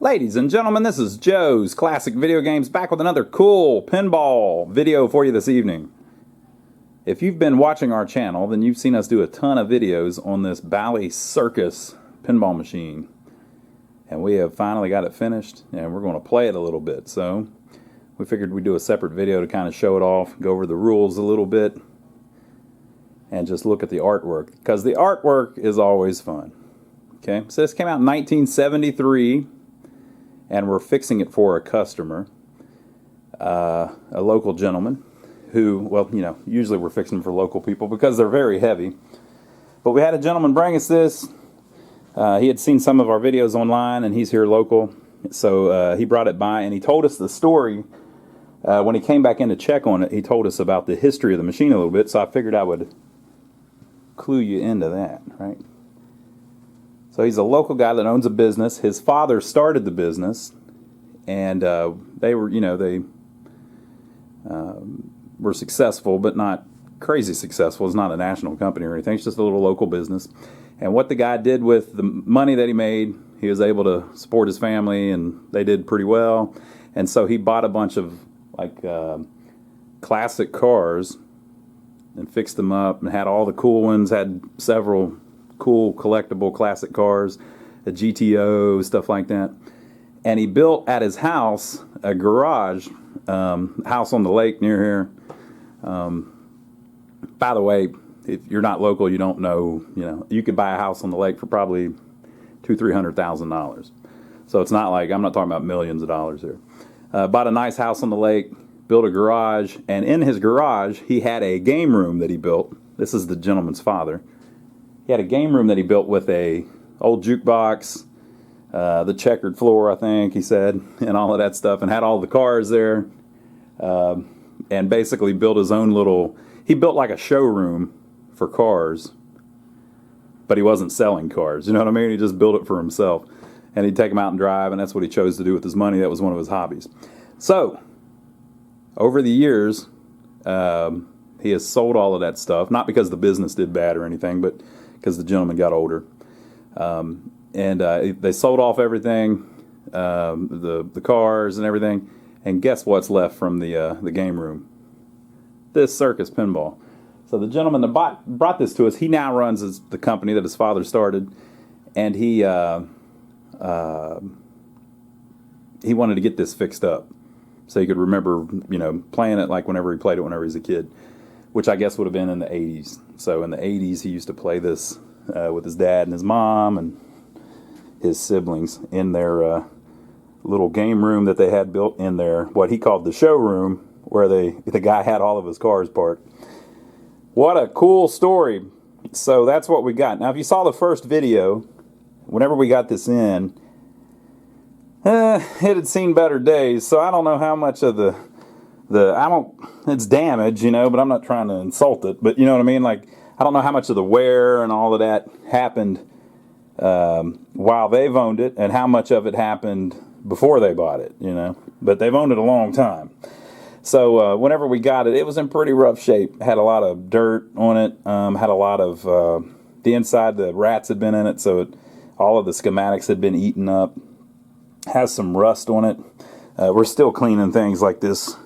Ladies and gentlemen, this is Joe's Classic Video Games back with another cool pinball video for you this evening. If you've been watching our channel, then you've seen us do a ton of videos on this Bally CIRCUS pinball machine. And we have finally got it finished, and we're going to play it a little bit. So we figured we'd do a separate video to kind of show it off, go over the rules a little bit, and just look at the artwork, because the artwork is always fun. Okay, so this came out in 1973. And we're fixing it for a customer, a local gentleman who, well, you know, usually we're fixing them for local people because they're very heavy. But we had a gentleman bring us this. He had seen some of our videos online, and he's here local. So he brought it by, and he told us the story. When he came back in to check on it, he told us about the history of the machine a little bit, so I figured I would clue you into that, right? So he's a local guy that owns a business. His father started the business, and they were, you know, they were successful, but not crazy successful. It's not a national company or anything. It's just a little local business. And what the guy did with the money that he made, he was able to support his family, and they did pretty well. And so he bought a bunch of like classic cars and fixed them up, and had all the cool ones. Had several cool collectible classic cars, a GTO, stuff like that. And he built at his house a garage, house on the lake near here. By the way, if you're not local, you don't know, you know, you could buy a house on the lake for probably $200,000-$300,000. So it's not like, I'm not talking about millions of dollars here. Bought a nice house on the lake, built a garage, and in his garage he had a game room that he built. This is the gentleman's father. He had a game room that he built with a old jukebox, the checkered floor, I think he said, and all of that stuff, and had all the cars there, and basically built his own little, he built like a showroom for cars, but he wasn't selling cars, you know what I mean? He just built it for himself, and he'd take them out and drive, and that's what he chose to do with his money. That was one of his hobbies. So, over the years, he has sold all of that stuff, not because the business did bad or anything, but because the gentleman got older. They sold off everything, the cars and everything, and guess what's left from the game room? This CIRCUS pinball. So the gentleman that brought this to us, he now runs the company that his father started, and he wanted to get this fixed up so he could remember, you know, playing it like whenever he played it whenever he was a kid, which I guess would have been in the 80s. So in the 80s, he used to play this with his dad and his mom and his siblings in their little game room that they had built in there, what he called the showroom, where the guy had all of his cars parked. What a cool story. So that's what we got. Now, if you saw the first video, whenever we got this in, it had seen better days, so I don't know how much of it's damage, you know, but I'm not trying to insult it, but you know what I mean? Like, I don't know how much of the wear and all of that happened while they've owned it, and how much of it happened before they bought it, you know, but they've owned it a long time. So whenever we got it, it was in pretty rough shape. Had a lot of dirt on it, had a lot of the inside, the rats had been in it, so all of the schematics had been eaten up. Has some rust on it. We're still cleaning things like this.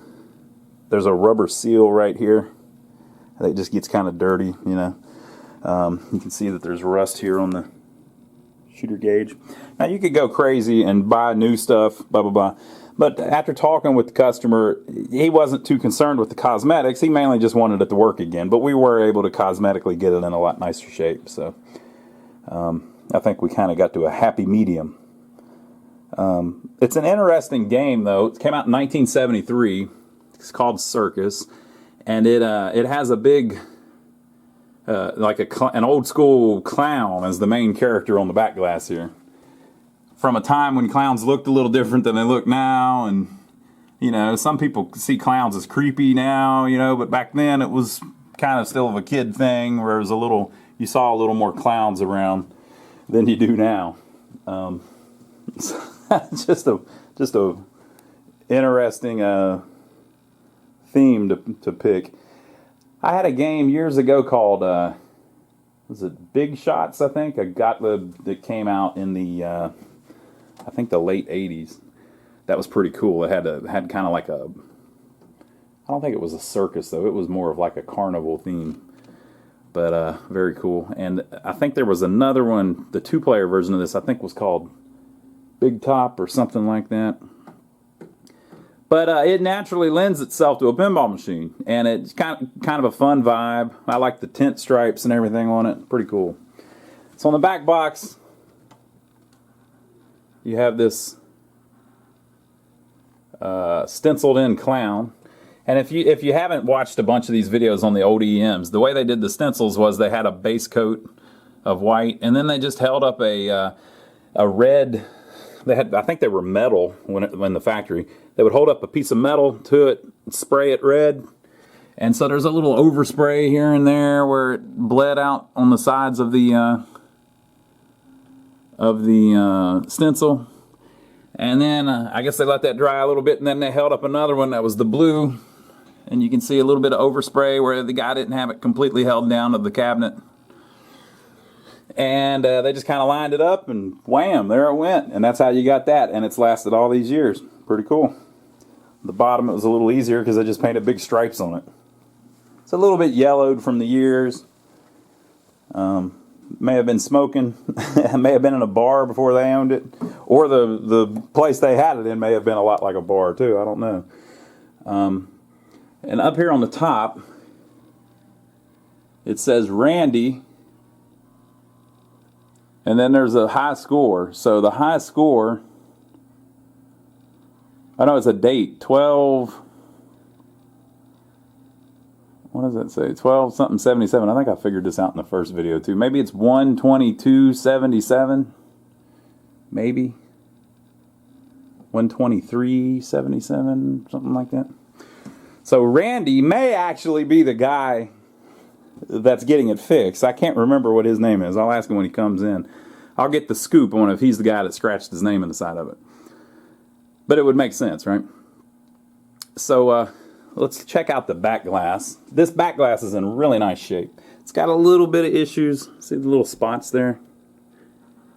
There's a rubber seal right here that just gets kind of dirty, you know. You can see that there's rust here on the shooter gauge. Now, you could go crazy and buy new stuff, blah, blah, blah. But after talking with the customer, he wasn't too concerned with the cosmetics. He mainly just wanted it to work again. But we were able to cosmetically get it in a lot nicer shape. So I think we kind of got to a happy medium. It's an interesting game, though. It came out in 1973. It's called CIRCUS, and it has a big, like an old school clown as the main character on the Backglass here. From a time when clowns looked a little different than they look now, and you know, some people see clowns as creepy now, you know, but back then it was kind of still of a kid thing, where it was you saw a little more clowns around than you do now. just a interesting theme to pick. I had a game years ago called was it Big Shots, I think? That came out in the I think the late 80s. That was pretty cool. It had kind of like a, I don't think it was a circus though. It was more of like a carnival theme. But very cool. And I think there was another one, the 2-player version of this, I think was called Big Top or something like that. But it naturally lends itself to a pinball machine, and it's kind of a fun vibe. I like the tint stripes and everything on it. Pretty cool. So on the back box, you have this stenciled in clown. And if you haven't watched a bunch of these videos on the old EMs, the way they did the stencils was they had a base coat of white, and then they just held up a red. I think they were metal when the factory. They would hold up a piece of metal to it, spray it red, and so there's a little overspray here and there where it bled out on the sides of the stencil. And then I guess they let that dry a little bit, and then they held up another one that was the blue, and you can see a little bit of overspray where the guy didn't have it completely held down to the cabinet. And they just kind of lined it up, and wham, there it went. And that's how you got that, and it's lasted all these years. Pretty cool. The bottom, it was a little easier because I just painted big stripes on it. It's a little bit yellowed from the years. May have been smoking. May have been in a bar before they owned it. Or the place they had it in may have been a lot like a bar too. I don't know. And up here on the top, it says Randy. And then there's a high score. So the high score, I know it's a date, 12, what does that say? 12 something 77. I think I figured this out in the first video too. Maybe it's 122.77. Maybe 123.77, something like that. So Randy may actually be the guy that's getting it fixed. I can't remember what his name is. I'll ask him when he comes in. I'll get the scoop on if he's the guy that scratched his name in the side of it. But it would make sense, right? So let's check out the back glass. This back glass is in really nice shape. It's got a little bit of issues. See the little spots there?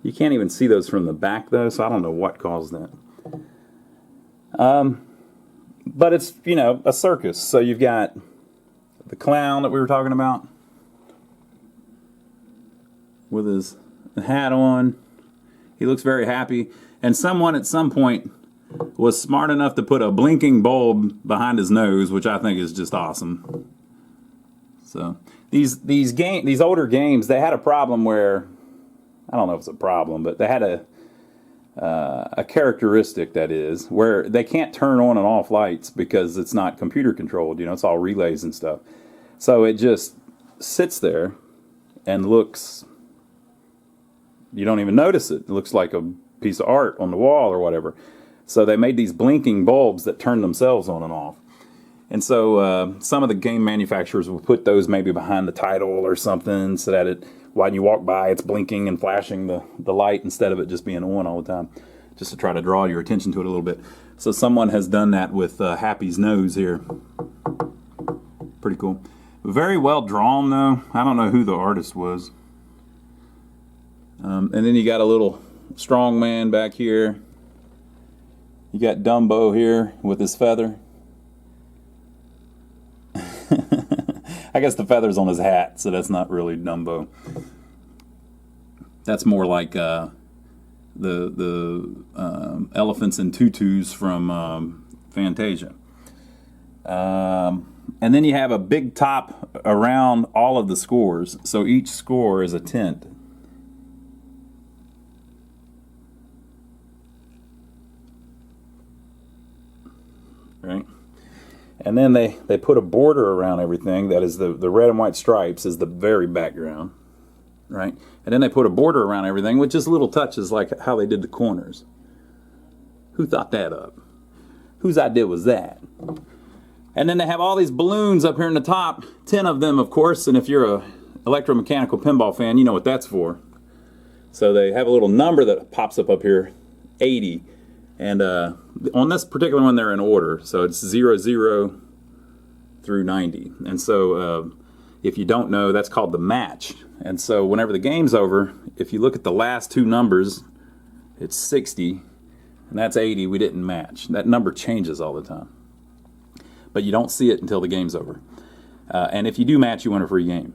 You can't even see those from the back though, so I don't know what caused that. But it's, you know, a circus. So you've got the clown that we were talking about with his hat on. He looks very happy. And someone at some point was smart enough to put a blinking bulb behind his nose, which I think is just awesome. So these older games, they had a problem where, I don't know if it's a problem, but they had a characteristic, that is, where they can't turn on and off lights because it's not computer controlled. You know, it's all relays and stuff. So it just sits there and looks, you don't even notice it. It looks like a piece of art on the wall or whatever. So they made these blinking bulbs that turn themselves on and off. And so some of the game manufacturers will put those maybe behind the title or something so that it, when you walk by, it's blinking and flashing the light instead of it just being on all the time, just to try to draw your attention to it a little bit. So someone has done that with Happy's nose here. Pretty cool. Very well drawn though. I don't know who the artist was. And then you got a little strong man back here. You got Dumbo here with his feather. I guess the feather's on his hat, so that's not really Dumbo. That's more like the elephants and tutus from Fantasia. And then you have a big top around all of the scores, so each score is a tint. Right? And then they put a border around everything. That is the red and white stripes is the very background. Right? And then they put a border around everything with just little touches like how they did the corners. Who thought that up? Whose idea was that? And then they have all these balloons up here in the top. 10 of them, of course. And if you're a electromechanical pinball fan, you know what that's for. So they have a little number that pops up here, 80. And on this particular one, they're in order. So it's 00 through 90. And so if you don't know, that's called the match. And so whenever the game's over, if you look at the last two numbers, it's 60. And that's 80. We didn't match. That number changes all the time. But you don't see it until the game's over. And if you do match, you win a free game.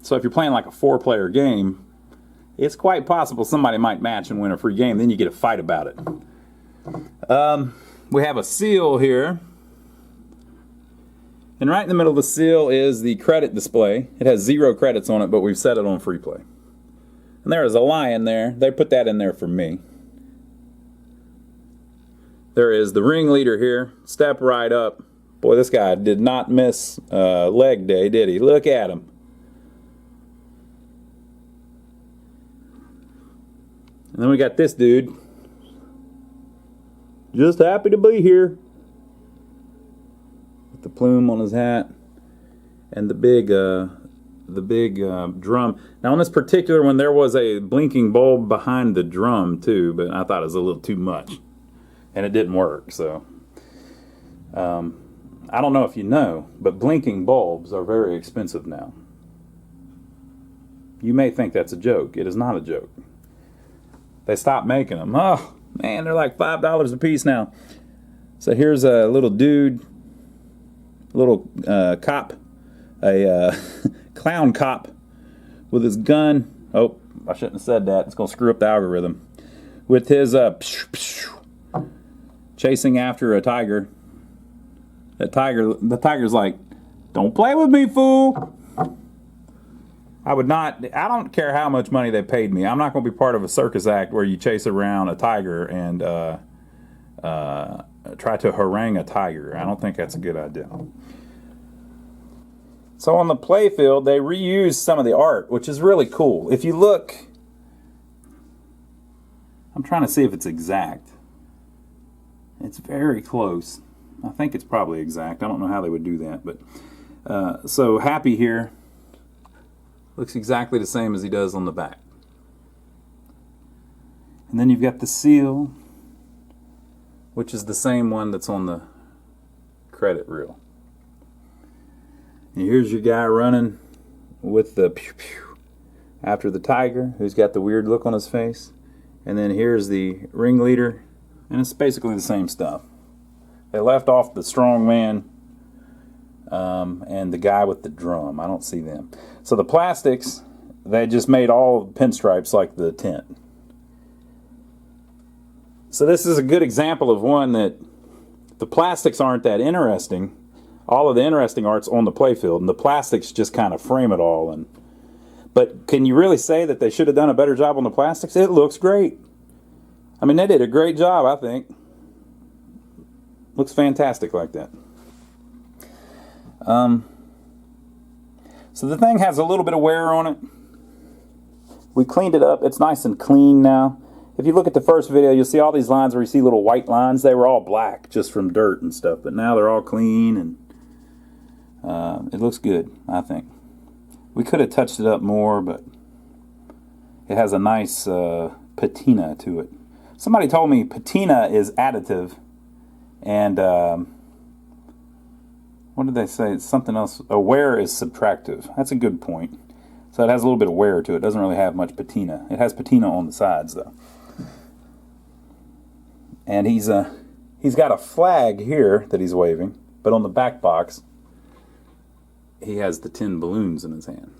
So if you're playing like a 4-player game, it's quite possible somebody might match and win a free game. Then you get a fight about it. We have a seal here. And right in the middle of the seal is the credit display. It has 0 credits on it, but we've set it on free play. And there is a lion there. They put that in there for me. There is the ringleader here. Step right up. Boy, this guy did not miss leg day, did he? Look at him. And then we got this dude. Just happy to be here. With the plume on his hat. And the big drum. Now on this particular one, there was a blinking bulb behind the drum too, but I thought it was a little too much. And it didn't work, so. I don't know if you know, but blinking bulbs are very expensive now. You may think that's a joke. It is not a joke. They stopped making them. Oh, man, they're like $5 a piece now. So here's a little dude, little cop, a clown cop with his gun. Oh, I shouldn't have said that. It's going to screw up the algorithm. With his chasing after a tiger. The tiger's like, don't play with me, fool. I don't care how much money they paid me. I'm not going to be part of a circus act where you chase around a tiger and try to harangue a tiger. I don't think that's a good idea. So on the Playfield, they reused some of the art, which is really cool. If you look, I'm trying to see if it's exact. It's very close. I think it's probably exact. I don't know how they would do that, but so Happy here looks exactly the same as he does on the back. And then you've got the seal, which is the same one that's on the credit reel. And here's your guy running with the pew pew after the tiger, who's got the weird look on his face. And then here's the ringleader, and it's basically the same stuff. They left off the strong man and the guy with the drum. I don't see them. So the plastics, they just made all pinstripes like the tent. So this is a good example of one that the plastics aren't that interesting. All of the interesting art's on the Playfield, and the plastics just kind of frame it all. But can you really say that they should have done a better job on the plastics? It looks great. I mean, they did a great job, I think. Looks fantastic like that. So the thing has a little bit of wear on it. We cleaned it up. It's nice and clean now. If you look at the first video, you'll see all these lines where you see little white lines. They were all black just from dirt and stuff, but now they're all clean, and it looks good, I think. We could have touched it up more, but it has a nice patina to it. Somebody told me patina is additive, and what did they say? It's something else. A wear is subtractive. That's a good point. So it has a little bit of wear to it. It doesn't really have much patina. It has patina on the sides, though. And he's got a flag here that he's waving, but on the back box, he has the tin balloons in his hand.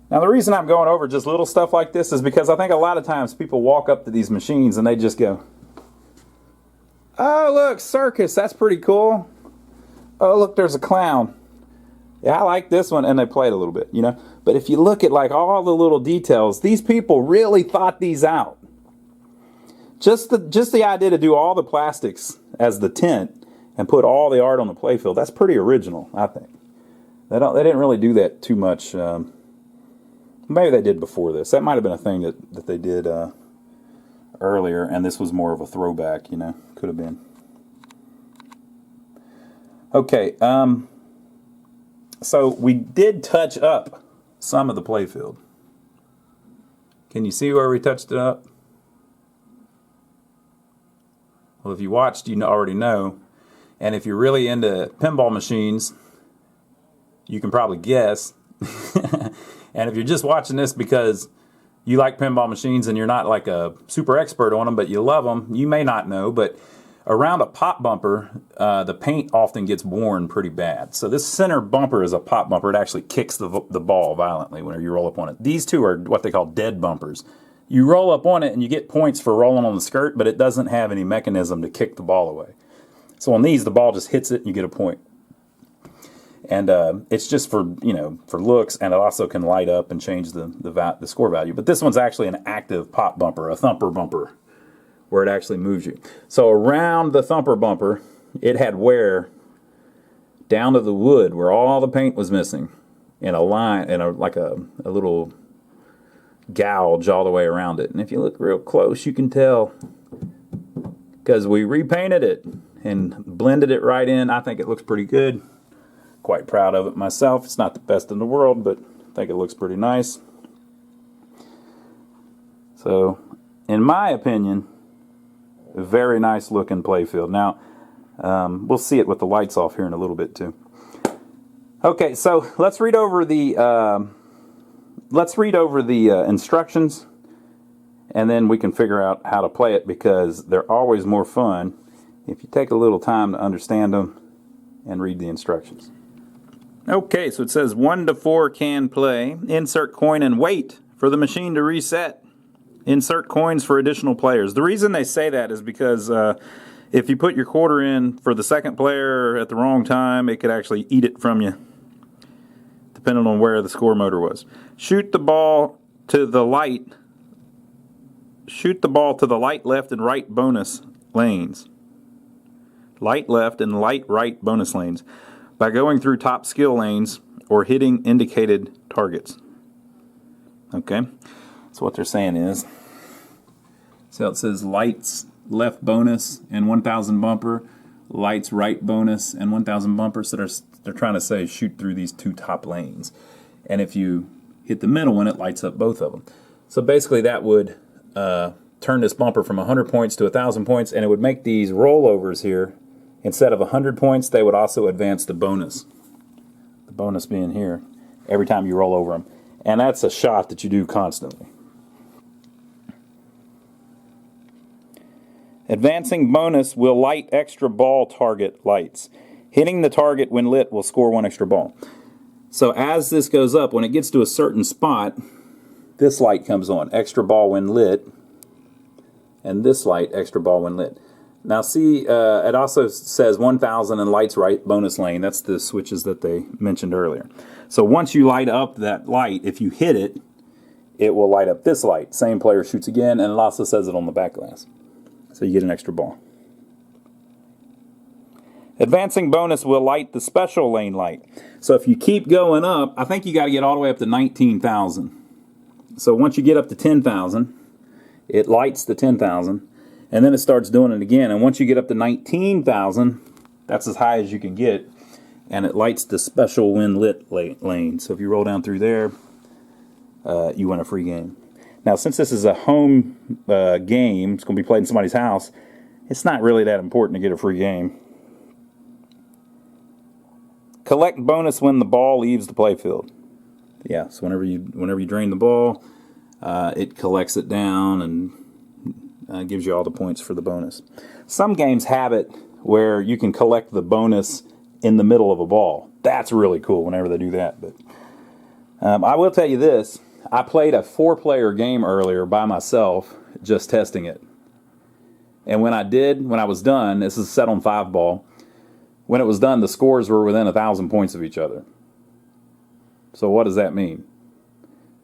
Now, the reason I'm going over just little stuff like this is because I think a lot of times people walk up to these machines and they just go, oh, look, circus, that's pretty cool. Oh, look, there's a clown. Yeah, I like this one, and they play it a little bit, you know. But if you look at like all the little details, these people really thought these out. Just the idea to do all the plastics as the tent and put all the art on the Playfield, that's pretty original, I think. They didn't really do that too much. Maybe they did before this. That might have been a thing that they did earlier, and this was more of a throwback, you know. Could have been. Okay, so we did touch up some of the Playfield. Can you see where we touched it up? Well, if you watched, you already know. And if you're really into pinball machines, you can probably guess. And if you're just watching this because you like pinball machines and you're not like a super expert on them, but you love them, you may not know, but around a pop bumper, the paint often gets worn pretty bad. So this center bumper is a pop bumper. It actually kicks the ball violently whenever you roll up on it. These two are what they call dead bumpers. You roll up on it and you get points for rolling on the skirt, but it doesn't have any mechanism to kick the ball away. So on these, the ball just hits it and you get a point. And it's just for, for looks, and it also can light up and change the score value. But this one's actually an active pop bumper, a thumper bumper, where it actually moves you. So around the thumper bumper, it had wear down to the wood where all the paint was missing, in a line, like a little gouge all the way around it. And if you look real close, you can tell, because we repainted it and blended it right in. I think it looks pretty good. Quite proud of it myself. It's not the best in the world, but I think it looks pretty nice. So, in my opinion, a very nice looking Playfield. Now, we'll see it with the lights off here in a little bit too. Okay, so let's read over the instructions, and then we can figure out how to play it, because they're always more fun if you take a little time to understand them and read the instructions. Okay, so it says 1 to 4 can play. Insert coin and wait for the machine to reset. Insert coins for additional players. The reason they say that is because if you put your quarter in for the second player at the wrong time, it could actually eat it from you, depending on where the score motor was. Shoot the ball to the light. Shoot the ball to the light left and right bonus lanes. Light left and light right bonus lanes by going through top skill lanes or hitting indicated targets. Okay, so what they're saying is, so it says lights left bonus and 1000 bumper, lights right bonus and 1000 bumper. So they're trying to say shoot through these two top lanes, and if you hit the middle one, it lights up both of them. So basically that would turn this bumper from 100 points to 1000 points, and it would make these rollovers here, instead of 100 points, they would also advance the bonus. The bonus being here every time you roll over them. And that's a shot that you do constantly. Advancing bonus will light extra ball target lights. Hitting the target when lit will score 1 extra ball. So as this goes up, when it gets to a certain spot, this light comes on, extra ball when lit, and this light, extra ball when lit. Now see, it also says 1000 and lights right bonus lane. That's the switches that they mentioned earlier. So once you light up that light, if you hit it, it will light up this light. Same player shoots again, and it also says it on the backglass. So you get an extra ball. Advancing bonus will light the special lane light. So if you keep going up, I think you got to get all the way up to 19,000. So once you get up to 10,000, it lights the 10,000. And then it starts doing it again. And once you get up to 19,000, that's as high as you can get. And it lights the special when lit lane. So if you roll down through there, you win a free game. Now, since this is a home game, it's going to be played in somebody's house, it's not really that important to get a free game. Collect bonus when the ball leaves the playfield. Yeah, so whenever you drain the ball, it collects it down and gives you all the points for the bonus. Some games have it where you can collect the bonus in the middle of a ball. That's really cool whenever they do that. But I will tell you this. I played a 4-player game earlier by myself, just testing it. And when I was done, this is set on 5 ball. When it was done, the scores were within 1,000 points of each other. So what does that mean?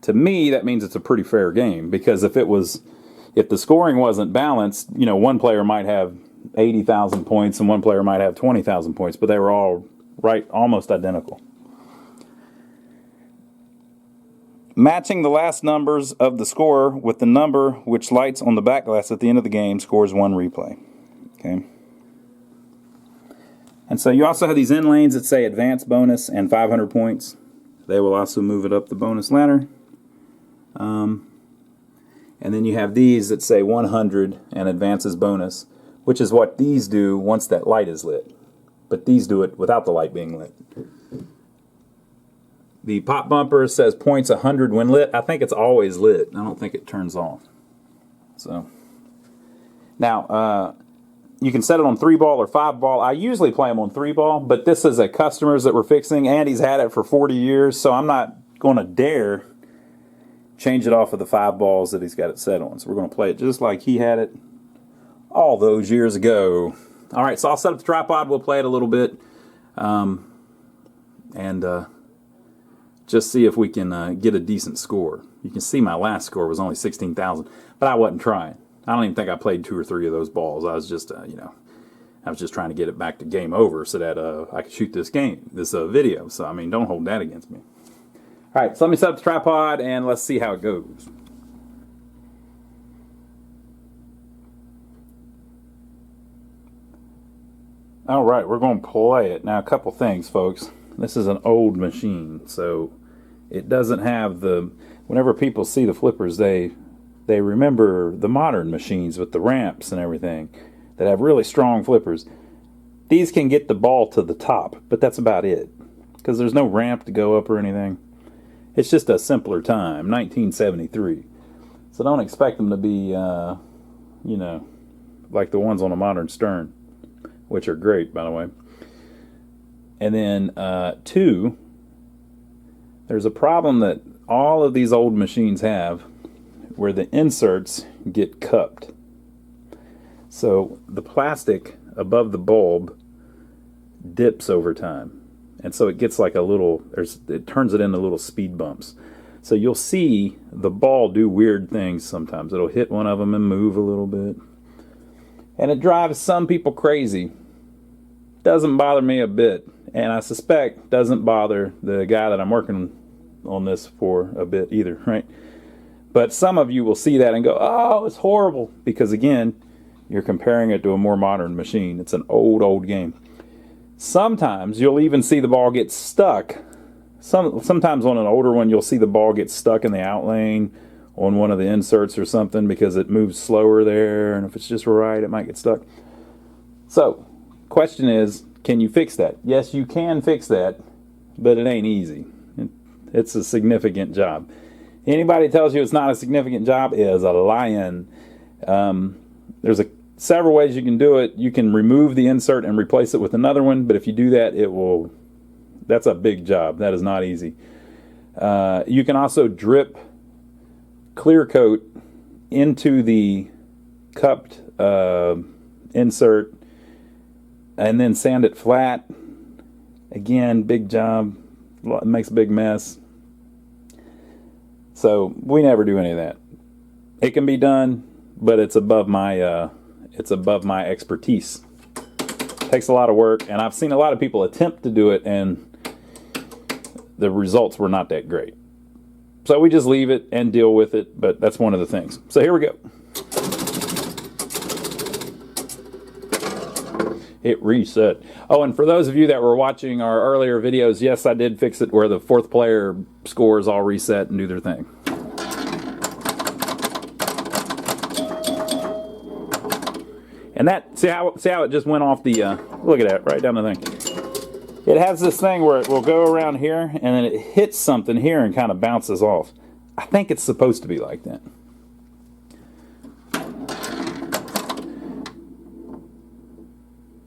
To me, that means it's a pretty fair game, because if the scoring wasn't balanced, one player might have 80,000 points and one player might have 20,000 points, but they were all almost identical. Matching the last numbers of the score with the number which lights on the backglass at the end of the game scores 1 replay. Okay. And so you also have these end lanes that say advance bonus and 500 points. They will also move it up the bonus ladder. And then you have these that say 100 and advances bonus, which is what these do once that light is lit. But these do it without the light being lit. The pop bumper says points 100 when lit. I think it's always lit. I don't think it turns off. So now you can set it on 3-ball or 5-ball. I usually play them on 3-ball, but this is a customer's that we're fixing. Andy's had it for 40 years, so I'm not going to dare change it off of the 5 balls that he's got it set on. So we're going to play it just like he had it all those years ago. All right, so I'll set up the tripod. We'll play it a little bit, and just see if we can get a decent score. You can see my last score was only 16,000, but I wasn't trying. I don't even think I played 2 or 3 of those balls. I was just, I was just trying to get it back to game over so that I could shoot this video. So, I mean, don't hold that against me. All right, so let me set up the tripod and let's see how it goes. All right, we're going to play it. Now, a couple things, folks. This is an old machine, so it doesn't have the... Whenever people see the flippers, they remember the modern machines with the ramps and everything that have really strong flippers. These can get the ball to the top, but that's about it, because there's no ramp to go up or anything. It's just a simpler time, 1973. So don't expect them to be, like the ones on a modern stern, which are great, by the way. And then, 2, there's a problem that all of these old machines have where the inserts get cupped. So the plastic above the bulb dips over time. And so it gets like a little, it turns it into little speed bumps. So you'll see the ball do weird things sometimes. It'll hit one of them and move a little bit. And it drives some people crazy. Doesn't bother me a bit. And I suspect doesn't bother the guy that I'm working on this for a bit either, right? But some of you will see that and go, oh, it's horrible. Because again, you're comparing it to a more modern machine. It's an old game. Sometimes you'll even see the ball get stuck. Sometimes on an older one, you'll see the ball get stuck in the outlane on one of the inserts or something because it moves slower there. And if it's just right, it might get stuck. So, question is, can you fix that? Yes, you can fix that, but it ain't easy. It's a significant job. Anybody tells you it's not a significant job is a lying. There's several ways you can do it. You can remove the insert and replace it with another one, but if you do that, that's a big job. That is not easy. You can also drip clear coat into the cupped insert and then sand it flat. Again, big job. It makes a big mess. So we never do any of that. It can be done, but it's above my expertise. It takes a lot of work, and I've seen a lot of people attempt to do it, and the results were not that great. So we just leave it and deal with it, but that's one of the things. So here we go. It reset. Oh, and for those of you that were watching our earlier videos, yes, I did fix it where the 4th player scores all reset and do their thing. And that, see how it just went off the, look at that, right down the thing. It has this thing where it will go around here, and then it hits something here and kind of bounces off. I think it's supposed to be like that.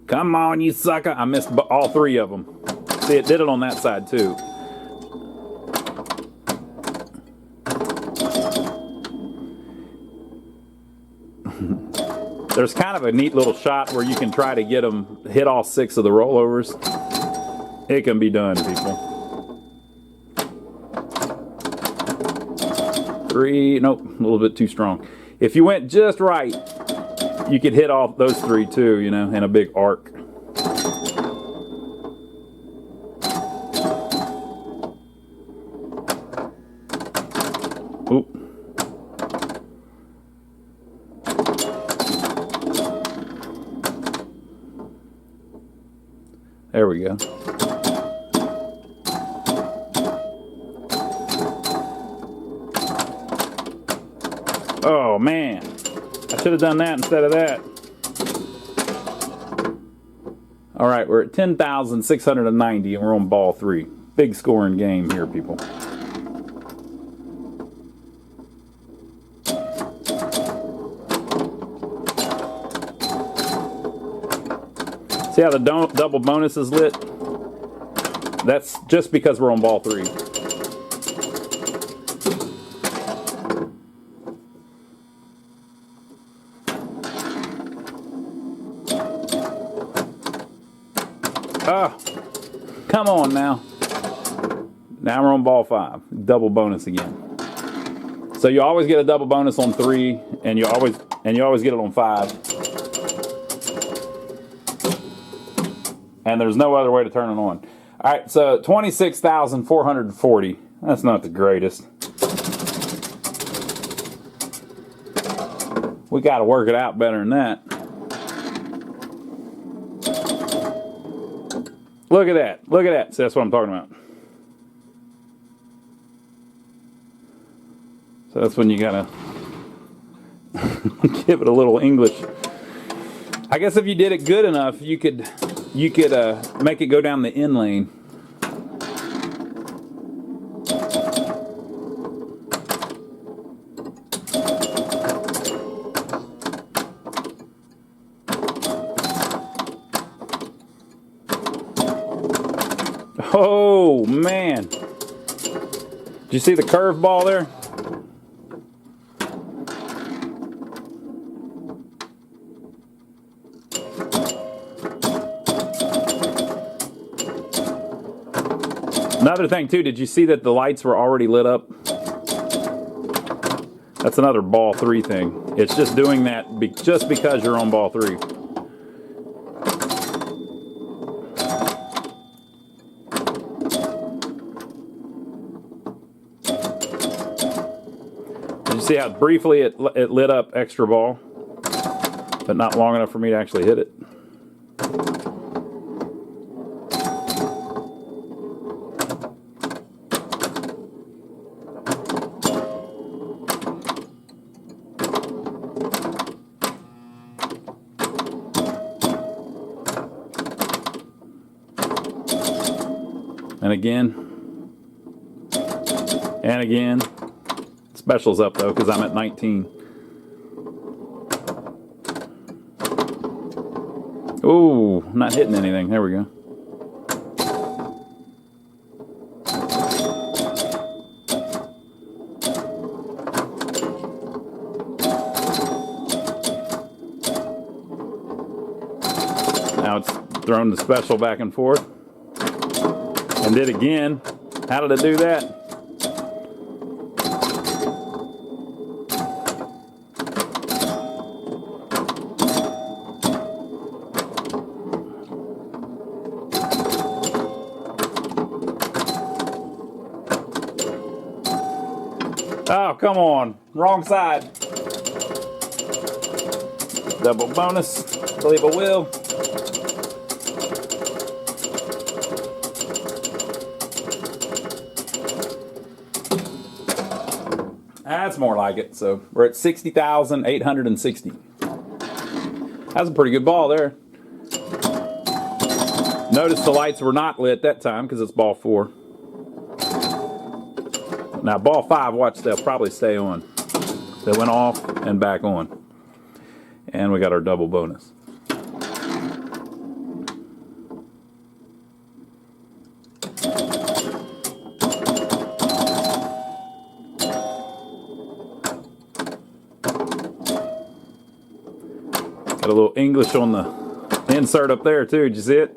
Come on, you sucker. I missed all 3 of them. See, it did it on that side, too. There's kind of a neat little shot where you can try to get them, hit all 6 of the rollovers. It can be done, people. 3, nope, a little bit too strong. If you went just right, you could hit all those 3 too, you know, in a big arc. Oop. There we go. Oh man, I should have done that instead of that. All right, we're at 10,690 and we're on ball 3. big scoring game here, people. See how the double bonus is lit? That's just because we're on ball 3. Ah, come on now. Now we're on ball 5. Double bonus again. So you always get a double bonus on 3, and you always get it on 5. And there's no other way to turn it on. All right, so 26,440. That's not the greatest. We got to work it out better than that. Look at that. Look at that. See, that's what I'm talking about. So that's when you got to give it a little English. I guess if you did it good enough, you could make it go down the in lane. Oh man, did you see the curveball there? Another thing too, did you see that the lights were already lit up? That's another ball 3 thing. It's just doing that just because you're on ball 3. Did you see how briefly it lit up extra ball, but not long enough for me to actually hit it? And again. And again. Special's up though, because I'm at 19. Ooh, not hitting anything. There we go. Now it's thrown the special back and forth. And did again. How did it do that? Oh, come on. Wrong side. Double bonus. Believe I will. That's more like it. So we're at 60,860. That's a pretty good ball there. Notice the lights were not lit that time because it's ball 4. Now ball 5, watch, they'll probably stay on. They went off and back on. And we got our double bonus. Got a little English on the insert up there too, did you see it?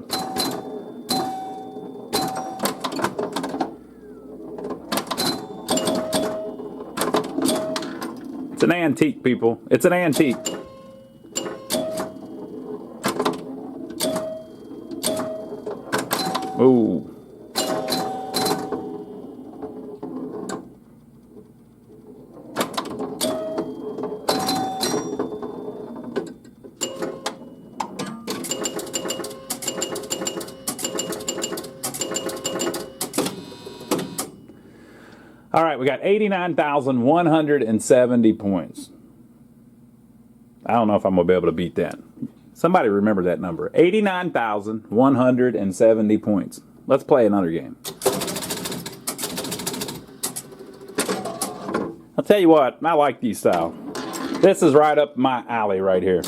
It's an antique, people. It's an antique. Ooh. All right, we got 89,170 points. I don't know if I'm going to be able to beat that. Somebody remember that number. 89,170 points. Let's play another game. I'll tell you what, I like these style. This is right up my alley right here.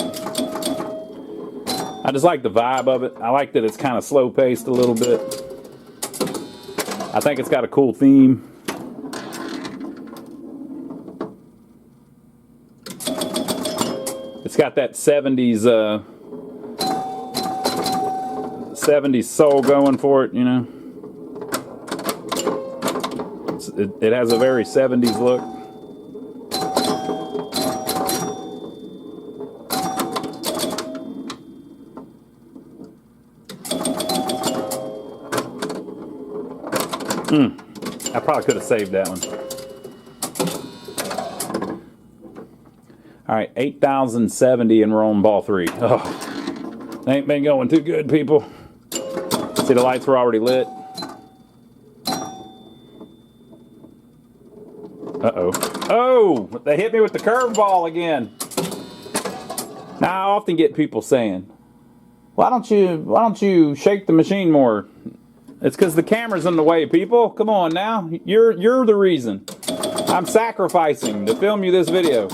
I just like the vibe of it. I like that it's kind of slow paced a little bit. I think it's got a cool theme. It's got that 70s soul going for it, you know. It has a very 70s look. I probably could have saved that one. All right, 8,070 and we're on ball 3. Oh, ain't been going too good, people. See, the lights were already lit. Uh-oh. Oh, they hit me with the curveball again. Now, I often get people saying, why don't you shake the machine more? It's because the camera's in the way, people. Come on now. You're the reason. I'm sacrificing to film you this video.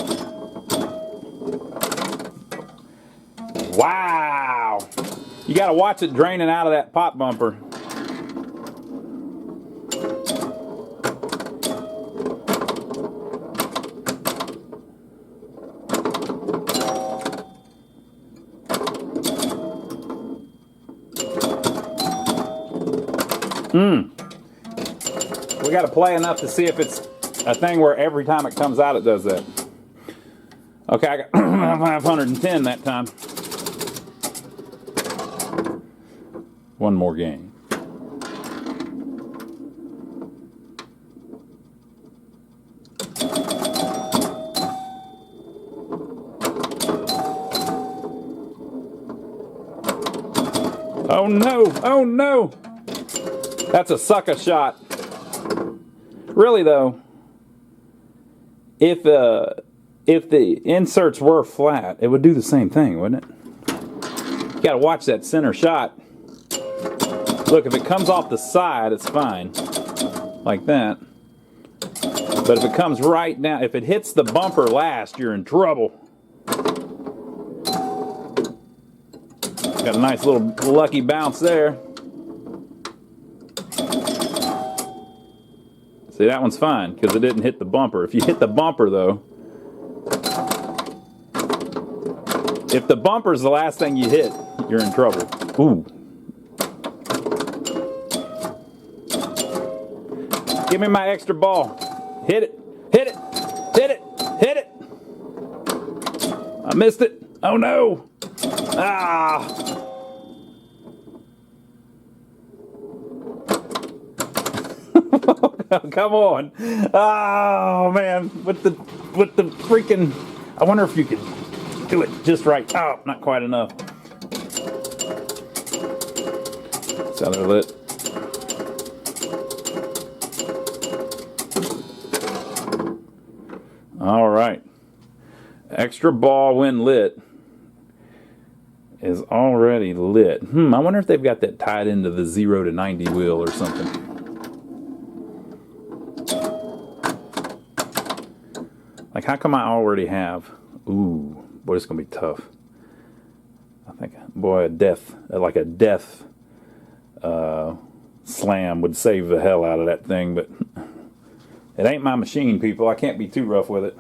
Wow. You got to watch it draining out of that pop bumper. We got to play enough to see if it's a thing where every time it comes out it does that. Okay, I got 510 that time. One more game. Oh no! Oh no! That's a sucker shot. Really though, if the inserts were flat, it would do the same thing, wouldn't it? You gotta watch that center shot. Look, if it comes off the side, it's fine. Like that. But if it comes right down, if it hits the bumper last, you're in trouble. Got a nice little lucky bounce there. See, that one's fine because it didn't hit the bumper. If you hit the bumper, though, if the bumper's the last thing you hit, you're in trouble. Ooh. Give me my extra ball. Hit it. Hit it. Hit it. Hit it. I missed it. Oh, no. Ah. Come on. Oh, man. With the freaking... I wonder if you could do it just right. Oh, not quite enough. See how they're lit. All right. Extra ball when lit is already lit. I wonder if they've got that tied into the 0 to 90 wheel or something. Like, how come I already have... Ooh, boy, it's going to be tough. I think, boy, a death slam would save the hell out of that thing, but it ain't my machine, people. I can't be too rough with it.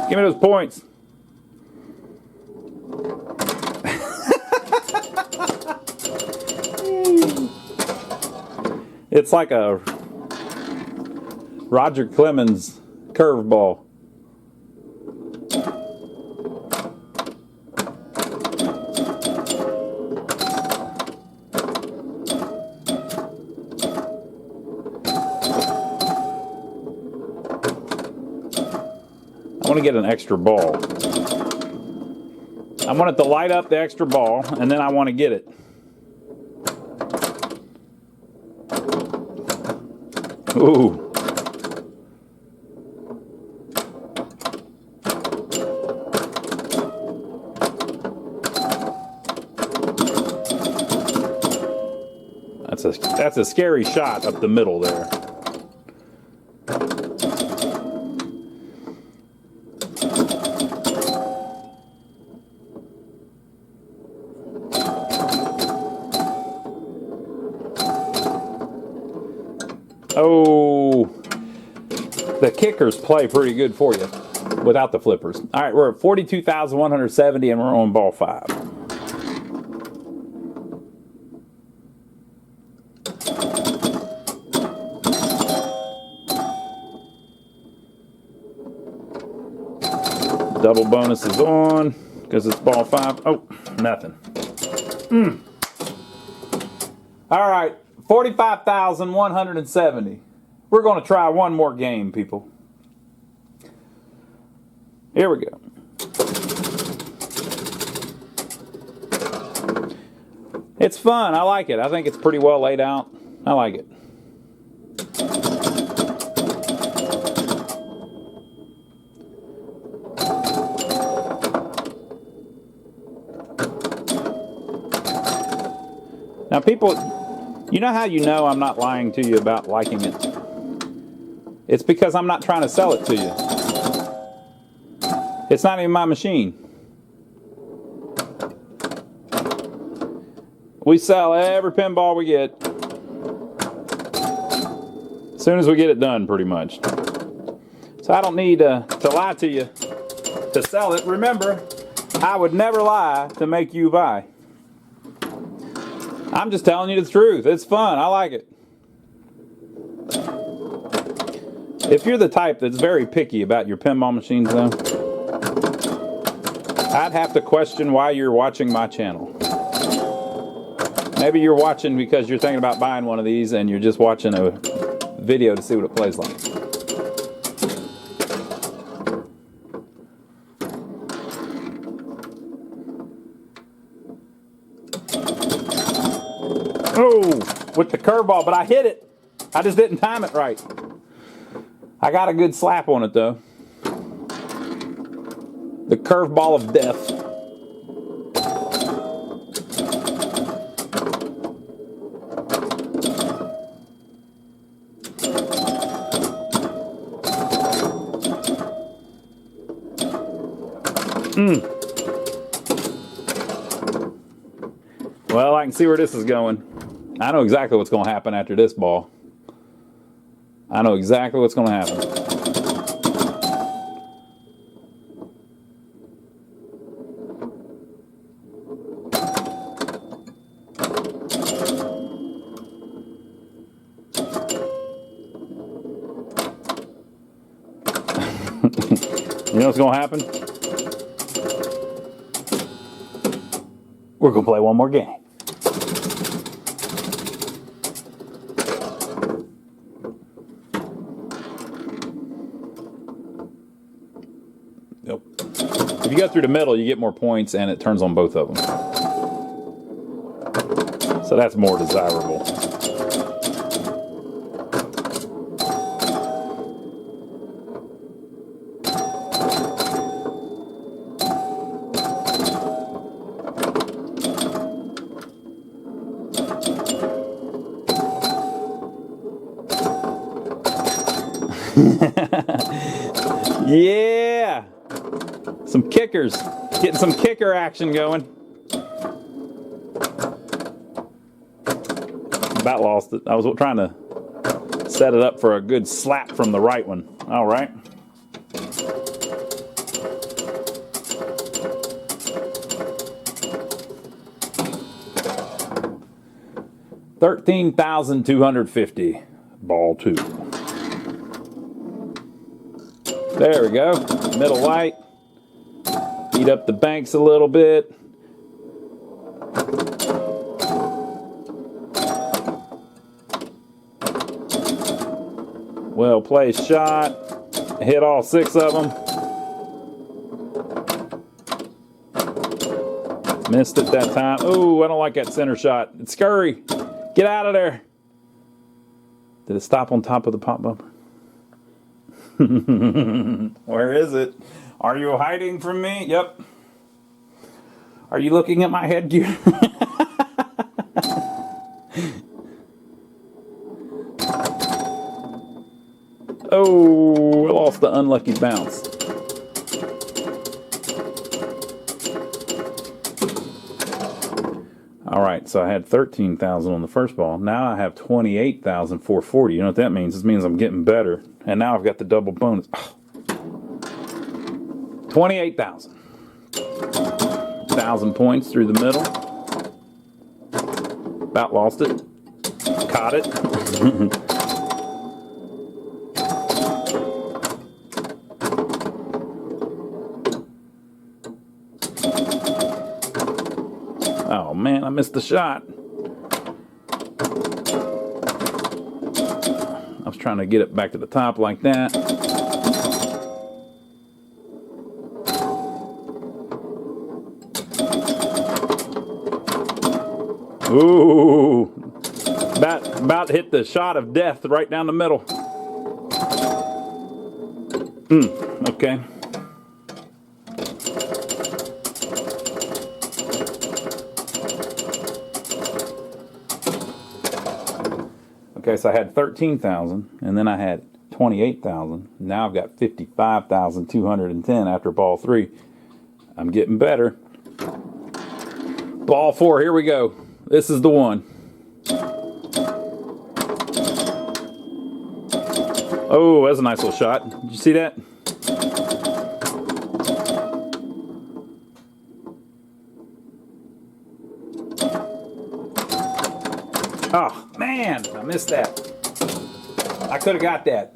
Give me those points. It's like a Roger Clemens curveball. I want to get an extra ball. I want it to light up the extra ball, and then I want to get it. Ooh. that's a scary shot up the middle there. Oh, the kickers play pretty good for you without the flippers. All right, we're at 42,170 and we're on ball 5. Double bonus is on because it's ball 5. Oh, nothing. All right, 45,170. We're going to try one more game, people. Here we go. It's fun. I like it. I think it's pretty well laid out. I like it. Now, people, you know how you know I'm not lying to you about liking it? It's because I'm not trying to sell it to you. It's not even my machine. We sell every pinball we get as soon as we get it done, pretty much. So I don't need to lie to you to sell it. Remember, I would never lie to make you buy. I'm just telling you the truth. It's fun. I like it. If you're the type that's very picky about your pinball machines, though, I'd have to question why you're watching my channel. Maybe you're watching because you're thinking about buying one of these and you're just watching a video to see what it plays like. Oh, with the curveball, but I hit it. I just didn't time it right. I got a good slap on it, though. The curveball of death. Well, I can see where this is going. I know exactly what's going to happen after this ball. I know exactly what's going to happen. You know what's going to happen? We're going to play one more game. Nope. If you go through the middle, you get more points, and it turns on both of them. So that's more desirable. Yeah! Some kickers. Getting some kicker action going. About lost it. I was trying to set it up for a good slap from the right one. All right. $13,250. Ball 2. There we go. Middle light. Heat up the banks a little bit. Well placed shot. Hit all 6 of them. Missed it that time. Ooh, I don't like that center shot. It's scurry. Get out of there. Did it stop on top of the pop bumper? Where is it? Are you hiding from me? Yep. Are you looking at my headgear? Oh, I lost the unlucky bounce. All right, so I had 13,000 on the first ball. Now I have 28,440. You know what that means? This means I'm getting better. And now I've got the double bonus. Oh. 28,000. 1,000 points through the middle. About lost it. Caught it. Oh man, I missed the shot. I was trying to get it back to the top like that. Ooh, about hit the shot of death right down the middle. Okay. Okay, so I had 13,000, and then I had 28,000. Now I've got 55,210 after ball 3. I'm getting better. Ball 4, here we go. This is the one. Oh, that's a nice little shot. Did you see that? Oh, man, I missed that. I could have got that.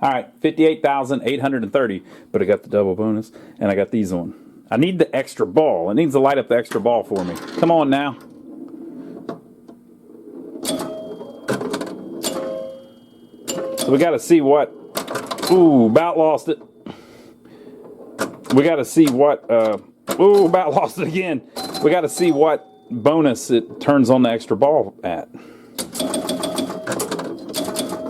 All right, 58,830, but I got the double bonus, and I got these on. I need the extra ball. It needs to light up the extra ball for me. Come on now. So we got to see what... Ooh, about lost it. We got to see what... Ooh, about lost it again. We got to see what bonus it turns on the extra ball at.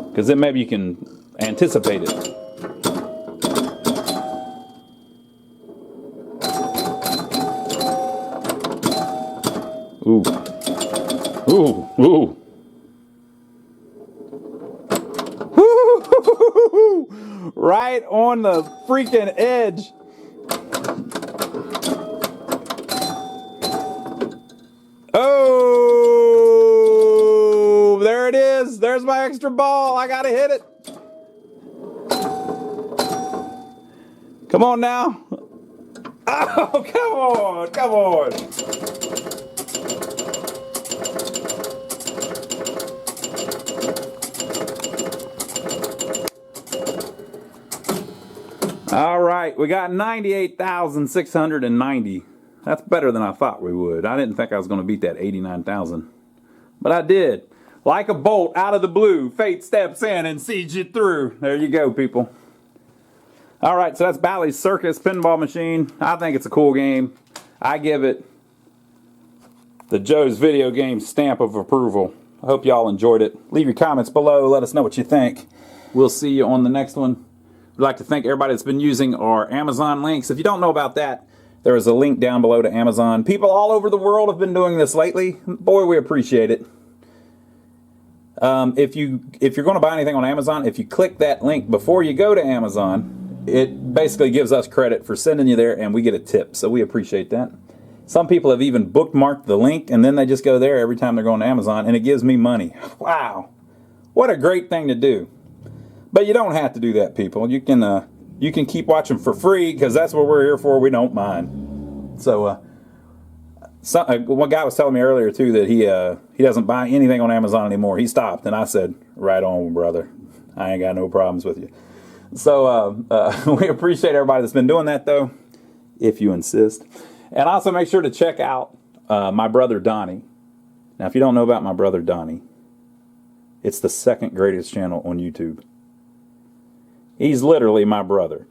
Because then maybe you can anticipate it. Ooh. Ooh. Ooh. Woo-hoo-hoo-hoo-hoo. Right on the freaking edge. Oh, there it is. There's my extra ball. I gotta hit it. Come on now. Oh, come on. Come on. All right, we got 98,690. That's better than I thought we would. I didn't think I was going to beat that 89,000. But I did. Like a bolt out of the blue, fate steps in and sees you through. There you go, people. All right, so that's Bally's CIRCUS pinball machine. I think it's a cool game. I give it the Joe's Video Game stamp of approval. I hope y'all enjoyed it. Leave your comments below. Let us know what you think. We'll see you on the next one. We'd like to thank everybody that's been using our Amazon links. If you don't know about that, there is a link down below to Amazon. People all over the world have been doing this lately. Boy, we appreciate it. If you're going to buy anything on Amazon, if you click that link before you go to Amazon, it basically gives us credit for sending you there, and we get a tip. So we appreciate that. Some people have even bookmarked the link, and then they just go there every time they're going to Amazon, and it gives me money. Wow. What a great thing to do. But you don't have to do that, people. You can keep watching for free, because that's what we're here for. We don't mind. So, one guy was telling me earlier, too, that he doesn't buy anything on Amazon anymore. He stopped, and I said, right on, brother. I ain't got no problems with you. So, we appreciate everybody that's been doing that, though, if you insist. And also make sure to check out my brother Donnie. Now, if you don't know about my brother Donnie, it's the second greatest channel on YouTube. He's literally my brother.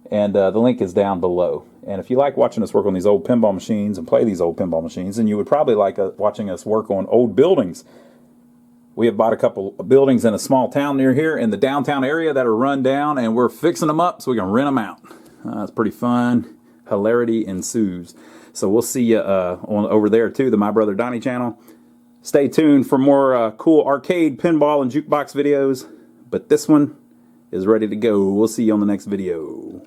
And the link is down below. And if you like watching us work on these old pinball machines and play these old pinball machines, then you would probably like watching us work on old buildings. We have bought a couple of buildings in a small town near here in the downtown area that are run down, and we're fixing them up so we can rent them out. It's pretty fun. Hilarity ensues. So we'll see you over there too, the My Brother Donnie channel. Stay tuned for more cool arcade, pinball, and jukebox videos. But this one is ready to go. We'll see you on the next video.